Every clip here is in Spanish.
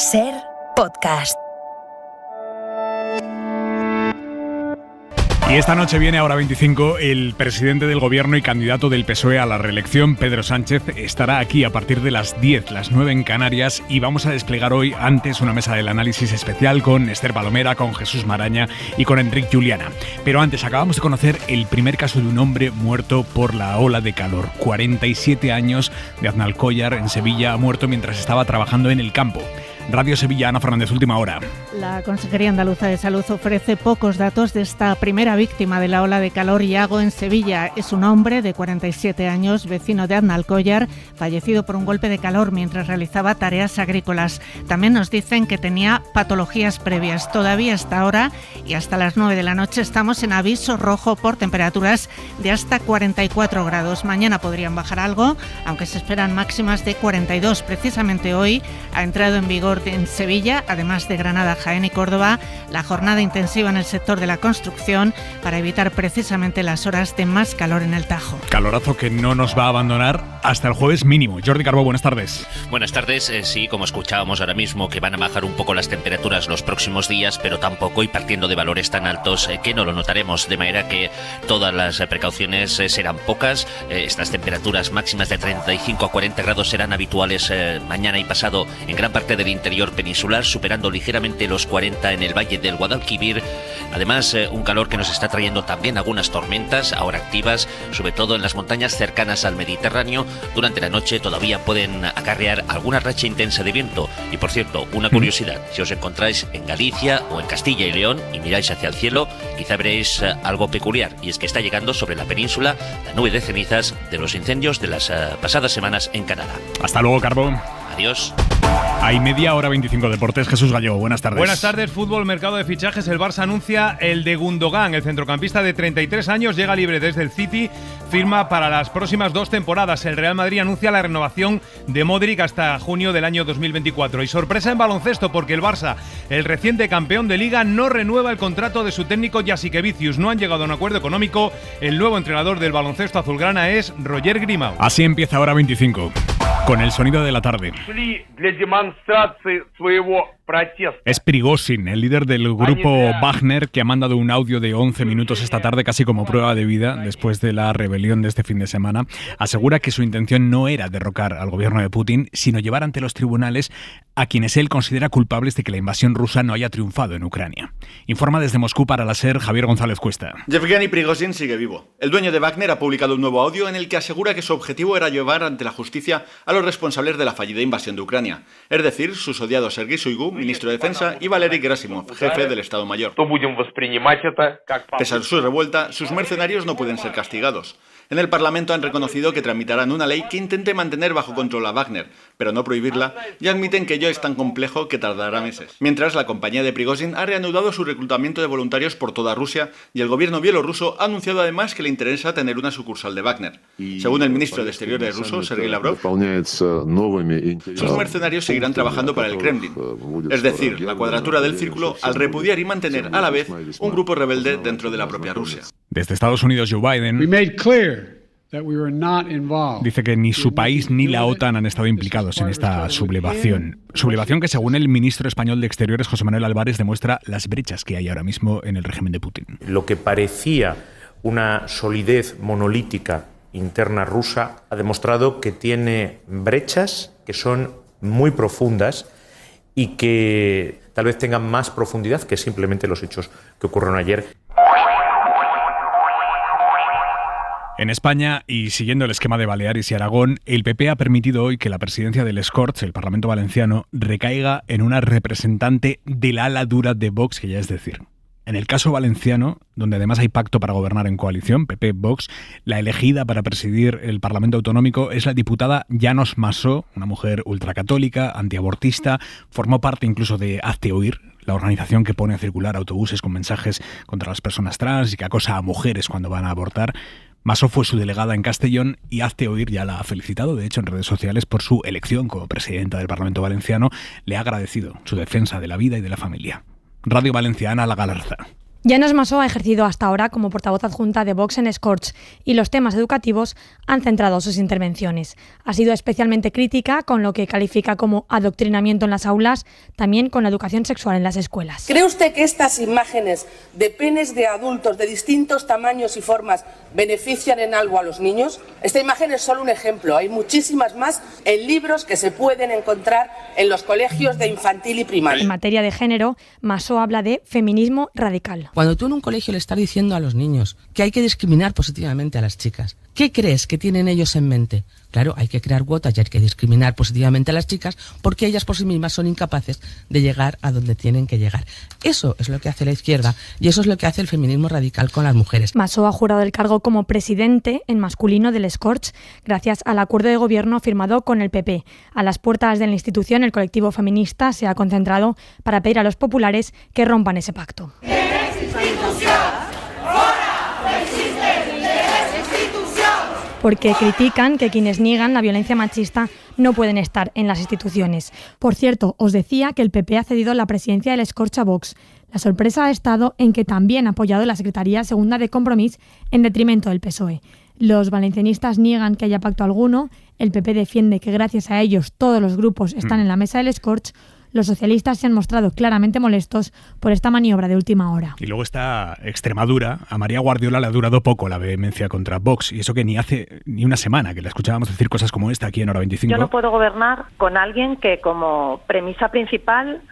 SER Podcast. Y esta noche viene a hora 25 el presidente del gobierno y candidato del PSOE a la reelección, Pedro Sánchez, estará aquí a partir de las 10, las 9 en Canarias, y vamos a desplegar hoy antes una mesa del análisis especial con Esther Palomera, con Jesús Maraña y con Enric Juliana. Pero antes acabamos de conocer el primer caso de un hombre muerto por la ola de calor. 47 años de Aznalcóllar en Sevilla, ha muerto mientras estaba trabajando en el campo. Radio Sevilla, Ana Fernández, última hora. La Consejería Andaluza de Salud ofrece pocos datos de esta primera víctima de la ola de calor Iago en Sevilla. Es un hombre de 47 años, vecino de Aznalcóllar, fallecido por un golpe de calor mientras realizaba tareas agrícolas. También nos dicen que tenía patologías previas. Todavía hasta ahora y hasta las 9 de la noche estamos en aviso rojo por temperaturas de hasta 44 grados. Mañana podrían bajar algo, aunque se esperan máximas de 42. Precisamente hoy ha entrado en vigor en Sevilla, además de Granada, Jaén y Córdoba, la jornada intensiva en el sector de la construcción para evitar precisamente las horas de más calor en el Tajo. Calorazo que no nos va a abandonar hasta el jueves mínimo. Jordi Carbó, buenas tardes. Buenas tardes. Sí, como escuchábamos ahora mismo, que van a bajar un poco las temperaturas los próximos días, pero tampoco y partiendo de valores tan altos que no lo notaremos, de manera que todas las precauciones serán pocas. Estas temperaturas máximas de 35 a 40 grados serán habituales mañana y pasado en gran parte del interior peninsular, superando ligeramente los 40 en el valle del Guadalquivir. Además, un calor que nos está trayendo también algunas tormentas, ahora activas, sobre todo en las montañas cercanas al Mediterráneo. Durante la noche todavía pueden acarrear alguna racha intensa de viento. Y por cierto, una curiosidad, si os encontráis en Galicia o en Castilla y León y miráis hacia el cielo, quizá veréis algo peculiar, y es que está llegando sobre la península la nube de cenizas de los incendios de las pasadas semanas en Canadá. Hasta luego, Carbó. Adiós. Hay media hora 25 deportes. Jesús Gallego, buenas tardes. Buenas tardes, fútbol, mercado de fichajes. El Barça anuncia el de Gundogan. El centrocampista de 33 años llega libre desde el City, firma para las próximas 2 temporadas. El Real Madrid anuncia la renovación de Modric hasta junio del año 2024. Y sorpresa en baloncesto porque el Barça, el reciente campeón de Liga, no renueva el contrato de su técnico Jasikevičius. No han llegado a un acuerdo económico. El nuevo entrenador del baloncesto azulgrana es Roger Grimau. Así empieza hora 25. Con el sonido de la tarde. Es Prigozhin, el líder del grupo Wagner, que ha mandado un audio de 11 minutos esta tarde casi como prueba de vida después de la rebelión de este fin de semana. Asegura que su intención no era derrocar al gobierno de Putin, sino llevar ante los tribunales a quienes él considera culpables de que la invasión rusa no haya triunfado en Ucrania. Informa desde Moscú para la SER Javier González Cuesta. Yevgeny Prigozhin sigue vivo. El dueño de Wagner ha publicado un nuevo audio en el que asegura que su objetivo era llevar ante la justicia a los responsables de la fallida invasión de Ucrania, es decir, sus odiados Sergei Shoigu, ministro de Defensa, y Valery Gerasimov, jefe del Estado Mayor. Pese a su revuelta, sus mercenarios no pueden ser castigados. En el Parlamento han reconocido que tramitarán una ley que intente mantener bajo control a Wagner, pero no prohibirla, y admiten que ello es tan complejo que tardará meses. Mientras, la compañía de Prigozhin ha reanudado su reclutamiento de voluntarios por toda Rusia, y el gobierno bielorruso ha anunciado además que le interesa tener una sucursal de Wagner. Según el ministro de Exteriores ruso, Sergei Lavrov, sus mercenarios seguirán trabajando para el Kremlin, es decir, la cuadratura del círculo al repudiar y mantener a la vez un grupo rebelde dentro de la propia Rusia. Desde Estados Unidos, Joe Biden dice que ni su país ni la OTAN han estado implicados en esta sublevación. Sublevación que, según el ministro español de Exteriores, José Manuel Álvarez, demuestra las brechas que hay ahora mismo en el régimen de Putin. Lo que parecía una solidez monolítica interna rusa ha demostrado que tiene brechas que son muy profundas y que tal vez tengan más profundidad que simplemente los hechos que ocurrieron ayer. En España, y siguiendo el esquema de Baleares y Aragón, el PP ha permitido hoy que la presidencia del Corts, el Parlamento valenciano, recaiga en una representante del ala dura de Vox, que ya es decir. En el caso valenciano, donde además hay pacto para gobernar en coalición, PP-Vox, la elegida para presidir el Parlamento Autonómico es la diputada Llanos Massó, una mujer ultracatólica, antiabortista, formó parte incluso de Hazte Oír, la organización que pone a circular autobuses con mensajes contra las personas trans y que acosa a mujeres cuando van a abortar. Massó fue su delegada en Castellón y Hazte Oír ya la ha felicitado, de hecho, en redes sociales por su elección como presidenta del Parlamento Valenciano. Le ha agradecido su defensa de la vida y de la familia. Radio Valenciana, La Galarza. Llanos Masó ha ejercido hasta ahora como portavoz adjunta de Vox en Escorts y los temas educativos han centrado sus intervenciones. Ha sido especialmente crítica con lo que califica como adoctrinamiento en las aulas, también con la educación sexual en las escuelas. ¿Cree usted que estas imágenes de penes de adultos de distintos tamaños y formas benefician en algo a los niños? Esta imagen es solo un ejemplo. Hay muchísimas más en libros que se pueden encontrar en los colegios de infantil y primaria. En materia de género, Masó habla de feminismo radical. Cuando tú en un colegio le estás diciendo a los niños que hay que discriminar positivamente a las chicas, ¿qué crees que tienen ellos en mente? Claro, hay que crear cuotas y hay que discriminar positivamente a las chicas porque ellas por sí mismas son incapaces de llegar a donde tienen que llegar. Eso es lo que hace la izquierda y eso es lo que hace el feminismo radical con las mujeres. Masó ha jurado el cargo como presidente en masculino del Escorts gracias al acuerdo de gobierno firmado con el PP. A las puertas de la institución, el colectivo feminista se ha concentrado para pedir a los populares que rompan ese pacto. Porque critican que quienes niegan la violencia machista no pueden estar en las instituciones. Por cierto, os decía que el PP ha cedido la presidencia del Escorts a Vox. La sorpresa ha estado en que también ha apoyado la Secretaría Segunda de Compromís en detrimento del PSOE. Los valencianistas niegan que haya pacto alguno, el PP defiende que gracias a ellos todos los grupos están en la mesa del Escorts. Los socialistas se han mostrado claramente molestos por esta maniobra de última hora. Y luego está Extremadura. A María Guardiola le ha durado poco la vehemencia contra Vox, y eso que ni hace ni una semana que la escuchábamos decir cosas como esta aquí en Hora 25. Yo no puedo gobernar con alguien que como premisa principal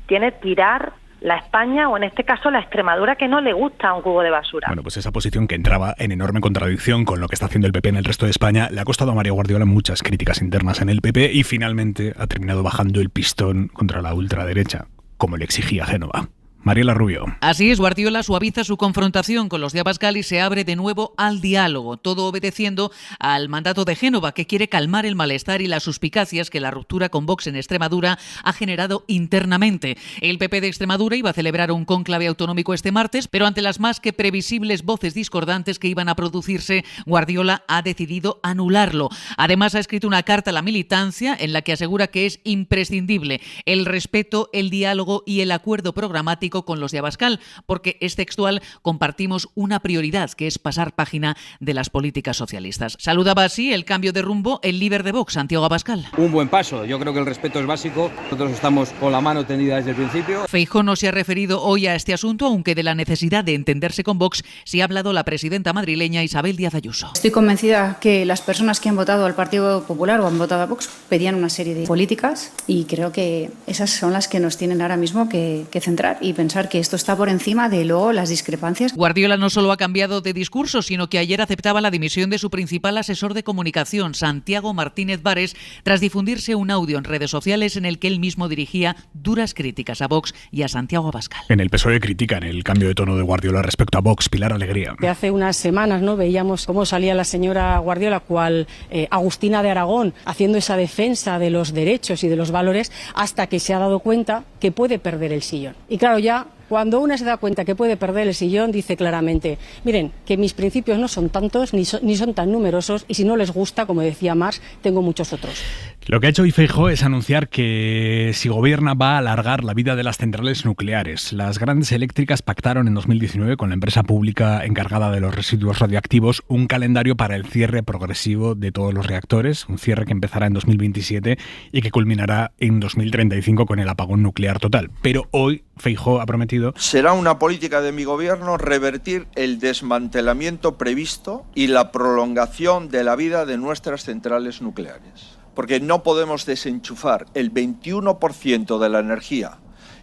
tiene tirar la España, o en este caso la Extremadura, que no le gusta un cubo de basura. Bueno, pues esa posición que entraba en enorme contradicción con lo que está haciendo el PP en el resto de España le ha costado a María Guardiola muchas críticas internas en el PP y finalmente ha terminado bajando el pistón contra la ultraderecha, como le exigía Génova. Mariela Rubio. Así es, Guardiola suaviza su confrontación con los de Abascal y se abre de nuevo al diálogo, todo obedeciendo al mandato de Génova, que quiere calmar el malestar y las suspicacias que la ruptura con Vox en Extremadura ha generado internamente. El PP de Extremadura iba a celebrar un cónclave autonómico este martes, pero ante las más que previsibles voces discordantes que iban a producirse, Guardiola ha decidido anularlo. Además, ha escrito una carta a la militancia en la que asegura que es imprescindible el respeto, el diálogo y el acuerdo programático con los de Abascal, porque es textual: compartimos una prioridad, que es pasar página de las políticas socialistas. Saludaba así el cambio de rumbo el líder de Vox, Santiago Abascal. Un buen paso, yo creo que el respeto es básico, nosotros estamos con la mano tendida desde el principio. Feijóo no se ha referido hoy a este asunto, aunque de la necesidad de entenderse con Vox sí ha hablado la presidenta madrileña Isabel Díaz Ayuso. Estoy convencida que las personas que han votado al Partido Popular o han votado a Vox pedían una serie de políticas y creo que esas son las que nos tienen ahora mismo que centrar y pensar que esto está por encima de luego las discrepancias. Guardiola no solo ha cambiado de discurso, sino que ayer aceptaba la dimisión de su principal asesor de comunicación, Santiago Martínez Vares, tras difundirse un audio en redes sociales en el que él mismo dirigía duras críticas a Vox y a Santiago Abascal. En el PSOE critican el cambio de tono de Guardiola respecto a Vox. Pilar Alegría. De hace unas semanas, ¿no?, veíamos cómo salía la señora Guardiola, cual Agustina de Aragón, haciendo esa defensa de los derechos y de los valores, hasta que se ha dado cuenta que puede perder el sillón. Y claro, ya cuando una se da cuenta que puede perder el sillón, dice claramente: miren, que mis principios no son tantos ni son tan numerosos, y si no les gusta, como decía Marx, tengo muchos otros. Lo que ha hecho hoy Feijóo es anunciar que si gobierna va a alargar la vida de las centrales nucleares. Las grandes eléctricas pactaron en 2019 con la empresa pública encargada de los residuos radioactivos un calendario para el cierre progresivo de todos los reactores, un cierre que empezará en 2027 y que culminará en 2035 con el apagón nuclear total. Pero hoy Feijóo ha prometido: será una política de mi gobierno revertir el desmantelamiento previsto y la prolongación de la vida de nuestras centrales nucleares. Porque no podemos desenchufar el 21% de la energía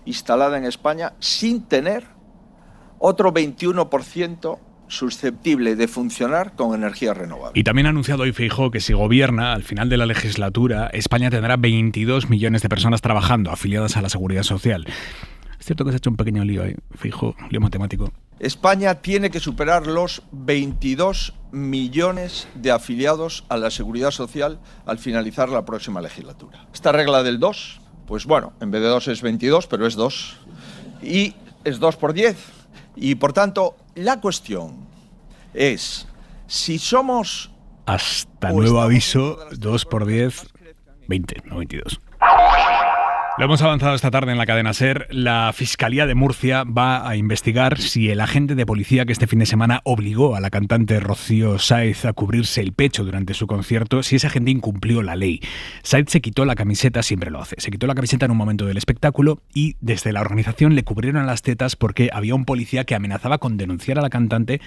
instalada en España sin tener otro 21% susceptible de funcionar con energía renovable. Y también ha anunciado hoy Feijóo que si gobierna, al final de la legislatura, España tendrá 22 millones de personas trabajando, afiliadas a la Seguridad Social. Es cierto que se ha hecho un pequeño lío ahí, Feijóo, lío matemático. España tiene que superar los 22 millones de afiliados a la Seguridad Social al finalizar la próxima legislatura. Esta regla del 2, pues bueno, en vez de 2 es 22, pero es 2. Y es 2 por 10. Y por tanto, la cuestión es, si somos... Hasta nuevo aviso, 2 por 10, 20, no 22. Lo hemos avanzado esta tarde en la cadena SER. La Fiscalía de Murcia va a investigar si el agente de policía que este fin de semana obligó a la cantante Rocío Sáez a cubrirse el pecho durante su concierto, si ese agente incumplió la ley. Sáez se quitó la camiseta, siempre lo hace. Se quitó la camiseta en un momento del espectáculo y desde la organización le cubrieron las tetas porque había un policía que amenazaba con denunciar a la cantante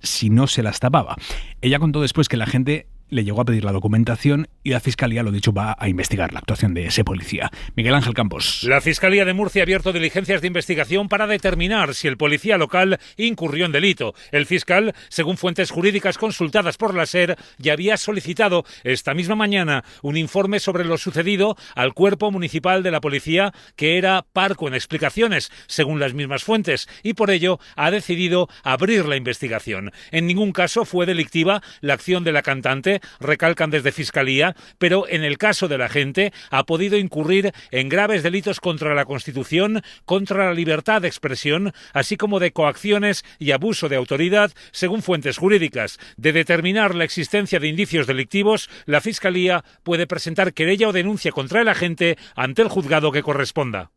si no se las tapaba. Ella contó después que la agente le llegó a pedir la documentación y la Fiscalía, lo dicho, va a investigar la actuación de ese policía. Miguel Ángel Campos. La Fiscalía de Murcia ha abierto diligencias de investigación para determinar si el policía local incurrió en delito. El fiscal, según fuentes jurídicas consultadas por la SER, ya había solicitado esta misma mañana un informe sobre lo sucedido al Cuerpo Municipal de la Policía, que era parco en explicaciones, según las mismas fuentes, y por ello ha decidido abrir la investigación. En ningún caso fue delictiva la acción de la cantante, recalcan desde Fiscalía, pero en el caso de la agente ha podido incurrir en graves delitos contra la Constitución, contra la libertad de expresión, así como de coacciones y abuso de autoridad, según fuentes jurídicas. De determinar la existencia de indicios delictivos, la Fiscalía puede presentar querella o denuncia contra el agente ante el juzgado que corresponda.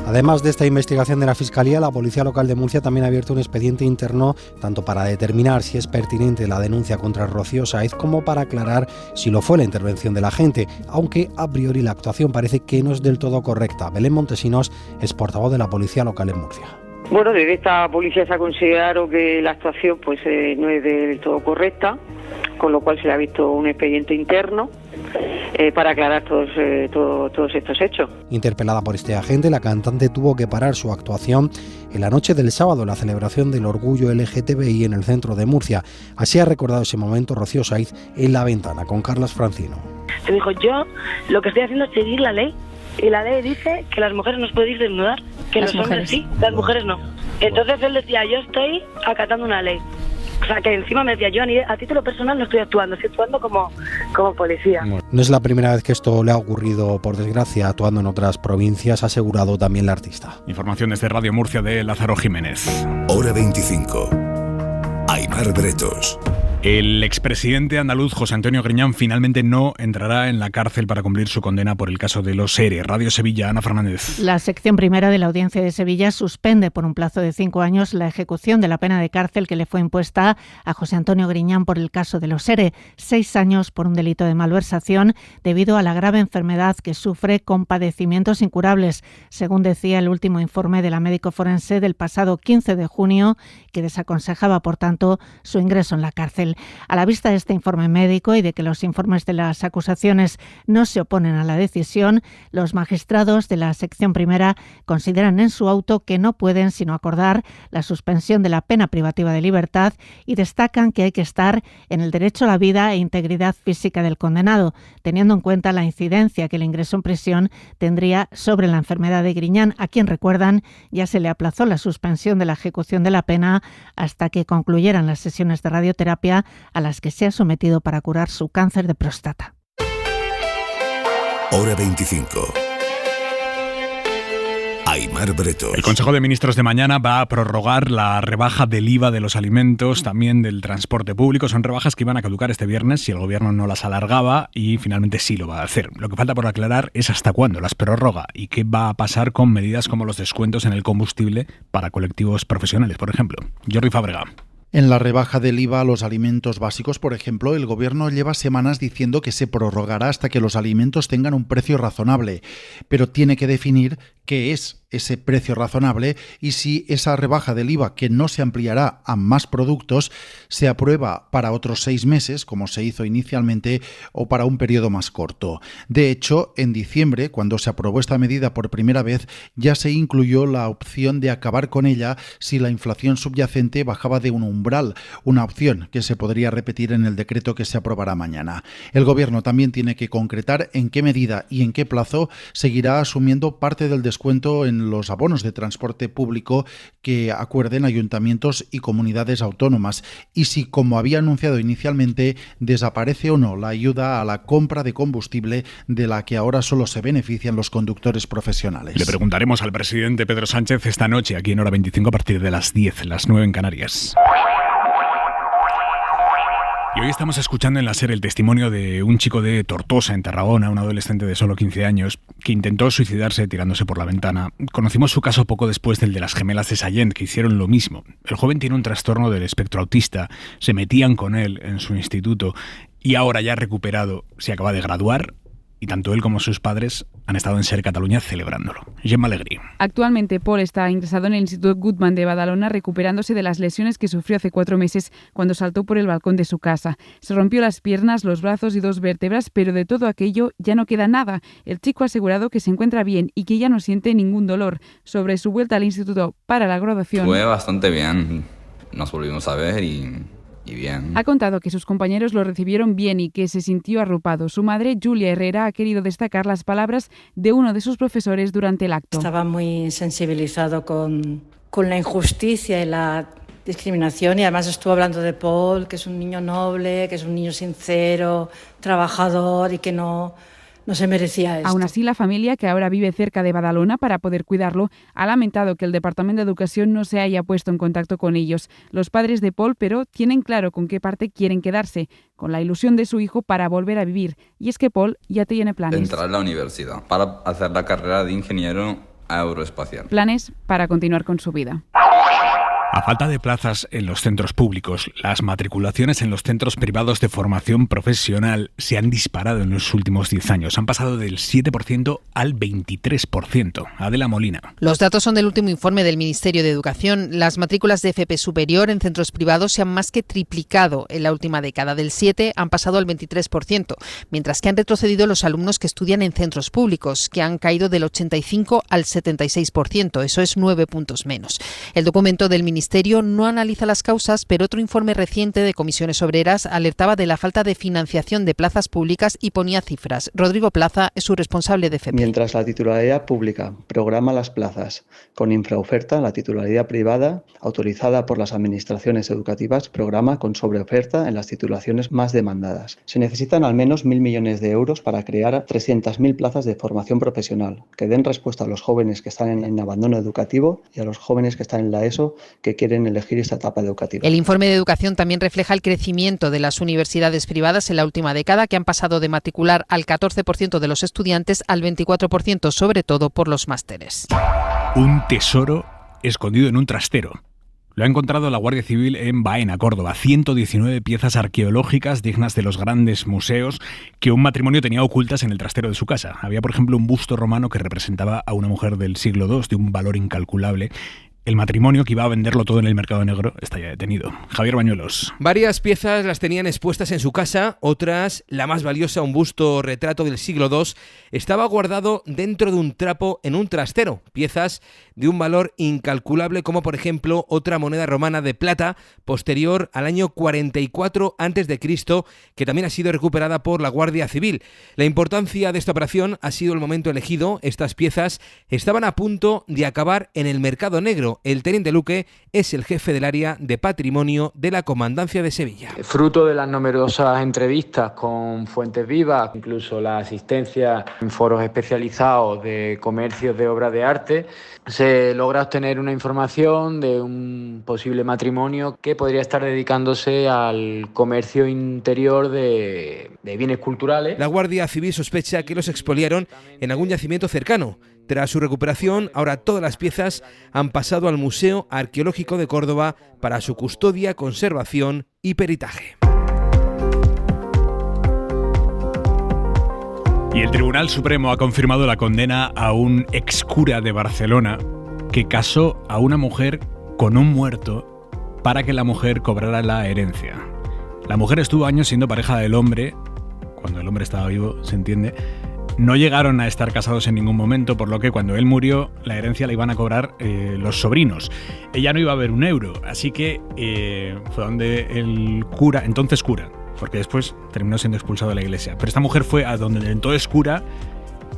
Además de esta investigación de la Fiscalía, la Policía Local de Murcia también ha abierto un expediente interno tanto para determinar si es pertinente la denuncia contra Rocío Sáez como para aclarar si lo fue la intervención del agente, aunque a priori la actuación parece que no es del todo correcta. Belén Montesinos es portavoz de la Policía Local en Murcia. Bueno, desde esta policía se ha considerado que la actuación no es del todo correcta, con lo cual se le ha visto un expediente interno para aclarar todos estos hechos. Interpelada por este agente, la cantante tuvo que parar su actuación en la noche del sábado, la celebración del orgullo LGTBI en el centro de Murcia. Así ha recordado ese momento Rocío Sáez en La Ventana con Carlas Francino. Se dijo, yo lo que estoy haciendo es seguir la ley. Y la ley dice que las mujeres no os podéis desnudar, que los hombres sí, las mujeres no. Entonces él decía, yo estoy acatando una ley. O sea, que encima me decía, yo a título personal no estoy actuando como policía. No es la primera vez que esto le ha ocurrido, por desgracia, actuando en otras provincias, ha asegurado también la artista. Información desde Radio Murcia de Lázaro Jiménez. Hora 25. Aimar Bretos. El expresidente andaluz José Antonio Griñán finalmente no entrará en la cárcel para cumplir su condena por el caso de los ERE. Radio Sevilla, Ana Fernández. La sección primera de la Audiencia de Sevilla suspende por un plazo de 5 años la ejecución de la pena de cárcel que le fue impuesta a José Antonio Griñán por el caso de los ERE. 6 años por un delito de malversación debido a la grave enfermedad que sufre con padecimientos incurables, según decía el último informe de la médico forense del pasado 15 de junio, que desaconsejaba, por tanto, su ingreso en la cárcel. A la vista de este informe médico y de que los informes de las acusaciones no se oponen a la decisión, los magistrados de la sección primera consideran en su auto que no pueden sino acordar la suspensión de la pena privativa de libertad y destacan que hay que estar en el derecho a la vida e integridad física del condenado, teniendo en cuenta la incidencia que el ingreso en prisión tendría sobre la enfermedad de Griñán, a quien, recuerdan, ya se le aplazó la suspensión de la ejecución de la pena hasta que concluyeran las sesiones de radioterapia a las que se ha sometido para curar su cáncer de próstata. Hora 25. Aimar Bretos. El Consejo de Ministros de mañana va a prorrogar la rebaja del IVA de los alimentos, también del transporte público. Son rebajas que iban a caducar este viernes si el gobierno no las alargaba y finalmente sí lo va a hacer. Lo que falta por aclarar es hasta cuándo las prorroga y qué va a pasar con medidas como los descuentos en el combustible para colectivos profesionales, por ejemplo. Jordi Fábrega. En la rebaja del IVA a los alimentos básicos, por ejemplo, el Gobierno lleva semanas diciendo que se prorrogará hasta que los alimentos tengan un precio razonable, pero tiene que definir qué es ese precio razonable y si esa rebaja del IVA, que no se ampliará a más productos, se aprueba para otros 6 meses, como se hizo inicialmente, o para un periodo más corto. De hecho, en diciembre, cuando se aprobó esta medida por primera vez, ya se incluyó la opción de acabar con ella si la inflación subyacente bajaba de un umbral, una opción que se podría repetir en el decreto que se aprobará mañana. El Gobierno también tiene que concretar en qué medida y en qué plazo seguirá asumiendo parte del descuento en los abonos de transporte público que acuerden ayuntamientos y comunidades autónomas y si, como había anunciado inicialmente, desaparece o no la ayuda a la compra de combustible de la que ahora solo se benefician los conductores profesionales. Le preguntaremos al presidente Pedro Sánchez esta noche aquí en Hora 25 a partir de las 10, las 9 en Canarias. Y hoy estamos escuchando en la SER el testimonio de un chico de Tortosa, en Tarragona, un adolescente de solo 15 años, que intentó suicidarse tirándose por la ventana. Conocimos su caso poco después del de las gemelas de Sallent, que hicieron lo mismo. El joven tiene un trastorno del espectro autista, se metían con él en su instituto y ahora ya recuperado, se acaba de graduar y tanto él como sus padres han estado en SER Cataluña celebrándolo. Gemma Alegrí. Actualmente Paul está ingresado en el Instituto Guttmann de Badalona recuperándose de las lesiones que sufrió hace 4 meses cuando saltó por el balcón de su casa. Se rompió las piernas, los brazos y 2 vértebras, pero de todo aquello ya no queda nada. El chico ha asegurado que se encuentra bien y que ya no siente ningún dolor. Sobre su vuelta al instituto para la graduación, fue bastante bien. Nos volvimos a ver y bien. Ha contado que sus compañeros lo recibieron bien y que se sintió arropado. Su madre, Julia Herrera, ha querido destacar las palabras de uno de sus profesores durante el acto. Estaba muy sensibilizado con la injusticia y la discriminación y además estuvo hablando de Paul, que es un niño noble, que es un niño sincero, trabajador y que no se merecía esto. Aún así, la familia, que ahora vive cerca de Badalona para poder cuidarlo, ha lamentado que el Departamento de Educación no se haya puesto en contacto con ellos. Los padres de Paul, pero, tienen claro con qué parte quieren quedarse, con la ilusión de su hijo para volver a vivir. Y es que Paul ya tiene planes. Entrar a la universidad para hacer la carrera de ingeniero aeroespacial. Planes para continuar con su vida. A falta de plazas en los centros públicos, las matriculaciones en los centros privados de formación profesional se han disparado en los últimos 10 años. Han pasado del 7% al 23%. Adela Molina. Los datos son del último informe del Ministerio de Educación. Las matrículas de FP superior en centros privados se han más que triplicado en la última década. Del 7% han pasado al 23%, mientras que han retrocedido los alumnos que estudian en centros públicos, que han caído del 85% al 76%. Eso es 9 puntos menos. El documento del Ministerio no analiza las causas, pero otro informe reciente de Comisiones Obreras alertaba de la falta de financiación de plazas públicas y ponía cifras. Rodrigo Plaza es su responsable de FP. Mientras la titularidad pública programa las plazas con infraoferta, la titularidad privada, autorizada por las administraciones educativas, programa con sobreoferta en las titulaciones más demandadas. Se necesitan al menos 1.000 millones de euros para crear 300.000 plazas de formación profesional, que den respuesta a los jóvenes que están en abandono educativo y a los jóvenes que están en la ESO que quieren elegir esta etapa educativa. El informe de educación también refleja el crecimiento de las universidades privadas en la última década, que han pasado de matricular al 14% de los estudiantes al 24%, sobre todo por los másteres. Un tesoro escondido en un trastero. Lo ha encontrado la Guardia Civil en Baena, Córdoba. 119 piezas arqueológicas dignas de los grandes museos que un matrimonio tenía ocultas en el trastero de su casa. Había, por ejemplo, un busto romano que representaba a una mujer del siglo II de un valor incalculable. El matrimonio, que iba a venderlo todo en el mercado negro, está ya detenido. Javier Bañuelos. Varias piezas las tenían expuestas en su casa, otras, la más valiosa, un busto retrato del siglo II, estaba guardado dentro de un trapo en un trastero. Piezas de un valor incalculable, como por ejemplo otra moneda romana de plata posterior al año 44 a.C., que también ha sido recuperada por la Guardia Civil. La importancia de esta operación ha sido el momento elegido. Estas piezas estaban a punto de acabar en el mercado negro. El teniente Luque es el jefe del área de patrimonio de la Comandancia de Sevilla. Fruto de las numerosas entrevistas con fuentes vivas, incluso la asistencia en foros especializados de comercios de obras de arte, se logra obtener una información de un posible matrimonio que podría estar dedicándose al comercio interior de bienes culturales. La Guardia Civil sospecha que los expoliaron en algún yacimiento cercano. Tras su recuperación, ahora todas las piezas han pasado al Museo Arqueológico de Córdoba para su custodia, conservación y peritaje. Y el Tribunal Supremo ha confirmado la condena a un excura de Barcelona que casó a una mujer con un muerto para que la mujer cobrara la herencia. La mujer estuvo años siendo pareja del hombre, cuando el hombre estaba vivo, se entiende. No llegaron a estar casados en ningún momento, por lo que cuando él murió, la herencia la iban a cobrar los sobrinos. Ella no iba a ver un euro, así que fue donde el cura, entonces cura, porque después terminó siendo expulsado de la iglesia. Pero esta mujer fue a donde el entonces cura,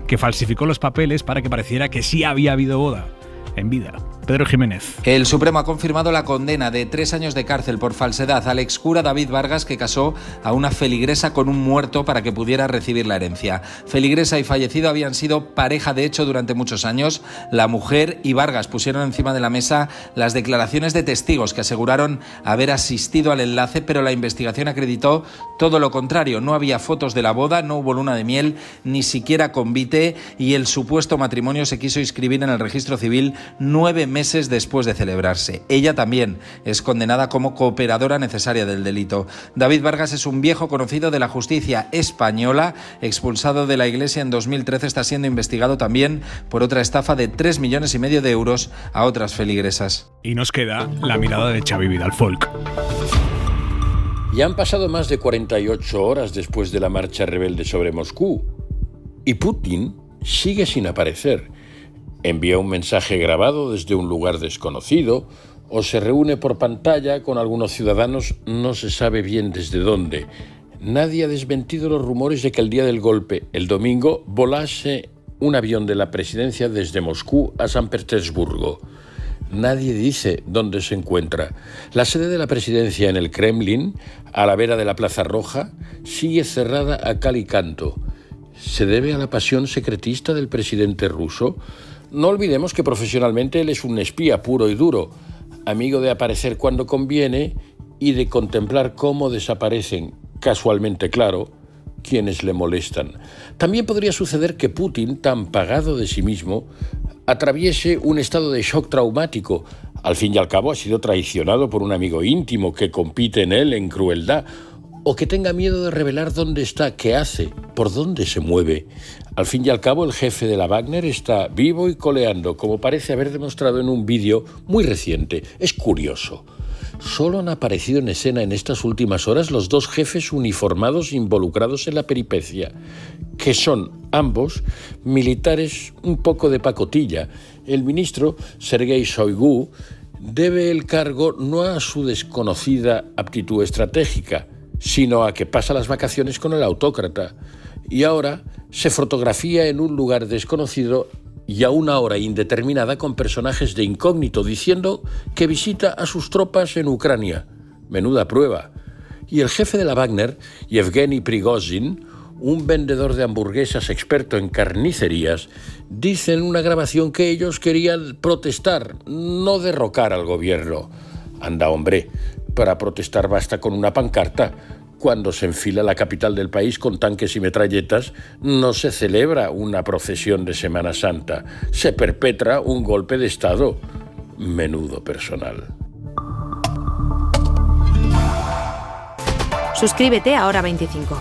que falsificó los papeles para que pareciera que sí había habido boda en vida. Pedro Jiménez. El Supremo ha confirmado la condena de 3 años de cárcel por falsedad al excura David Vargas, que casó a una feligresa con un muerto para que pudiera recibir la herencia. Feligresa y fallecido habían sido pareja de hecho durante muchos años. La mujer y Vargas pusieron encima de la mesa las declaraciones de testigos que aseguraron haber asistido al enlace, pero la investigación acreditó todo lo contrario. No había fotos de la boda, no hubo luna de miel, ni siquiera convite, y el supuesto matrimonio se quiso inscribir en el registro civil 9 meses después de celebrarse. Ella también es condenada como cooperadora necesaria del delito. David Vargas es un viejo conocido de la justicia española, expulsado de la Iglesia en 2013, está siendo investigado también por otra estafa de 3,5 millones de euros a otras feligresas. Y nos queda la mirada de Xavi Vidal-Folk. Ya han pasado más de 48 horas después de la marcha rebelde sobre Moscú y Putin sigue sin aparecer. Envía un mensaje grabado desde un lugar desconocido o se reúne por pantalla con algunos ciudadanos, no se sabe bien desde dónde. Nadie ha desmentido los rumores de que el día del golpe, el domingo, volase un avión de la presidencia desde Moscú a San Petersburgo. Nadie dice dónde se encuentra. La sede de la presidencia en el Kremlin, a la vera de la Plaza Roja, sigue cerrada a cal y canto. ¿Se debe a la pasión secretista del presidente ruso? No olvidemos que profesionalmente él es un espía puro y duro, amigo de aparecer cuando conviene y de contemplar cómo desaparecen, casualmente claro, quienes le molestan. También podría suceder que Putin, tan pagado de sí mismo, atraviese un estado de shock traumático. Al fin y al cabo ha sido traicionado por un amigo íntimo que compite en él en crueldad, o que tenga miedo de revelar dónde está, qué hace, por dónde se mueve. Al fin y al cabo el jefe de la Wagner está vivo y coleando, como parece haber demostrado en un vídeo muy reciente. Es curioso. Solo han aparecido en escena en estas últimas horas los 2 jefes uniformados involucrados en la peripecia, que son ambos militares un poco de pacotilla. El ministro, Sergei Shoigu, debe el cargo no a su desconocida aptitud estratégica, sino a que pasa las vacaciones con el autócrata. Y ahora se fotografía en un lugar desconocido y a una hora indeterminada con personajes de incógnito diciendo que visita a sus tropas en Ucrania. Menuda prueba. Y el jefe de la Wagner, Yevgeny Prigozhin, un vendedor de hamburguesas experto en carnicerías, dice en una grabación que ellos querían protestar, no derrocar al gobierno. Anda, hombre, para protestar basta con una pancarta. Cuando se enfila la capital del país con tanques y metralletas, no se celebra una procesión de Semana Santa, se perpetra un golpe de Estado. Menudo personal. Suscríbete a Hora 25.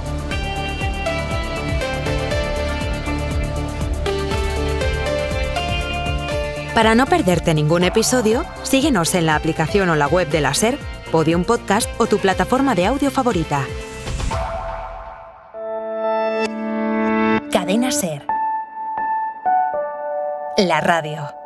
Para no perderte ningún episodio, síguenos en la aplicación o la web de la SER, Podium Podcast o tu plataforma de audio favorita. Cadena SER. La radio.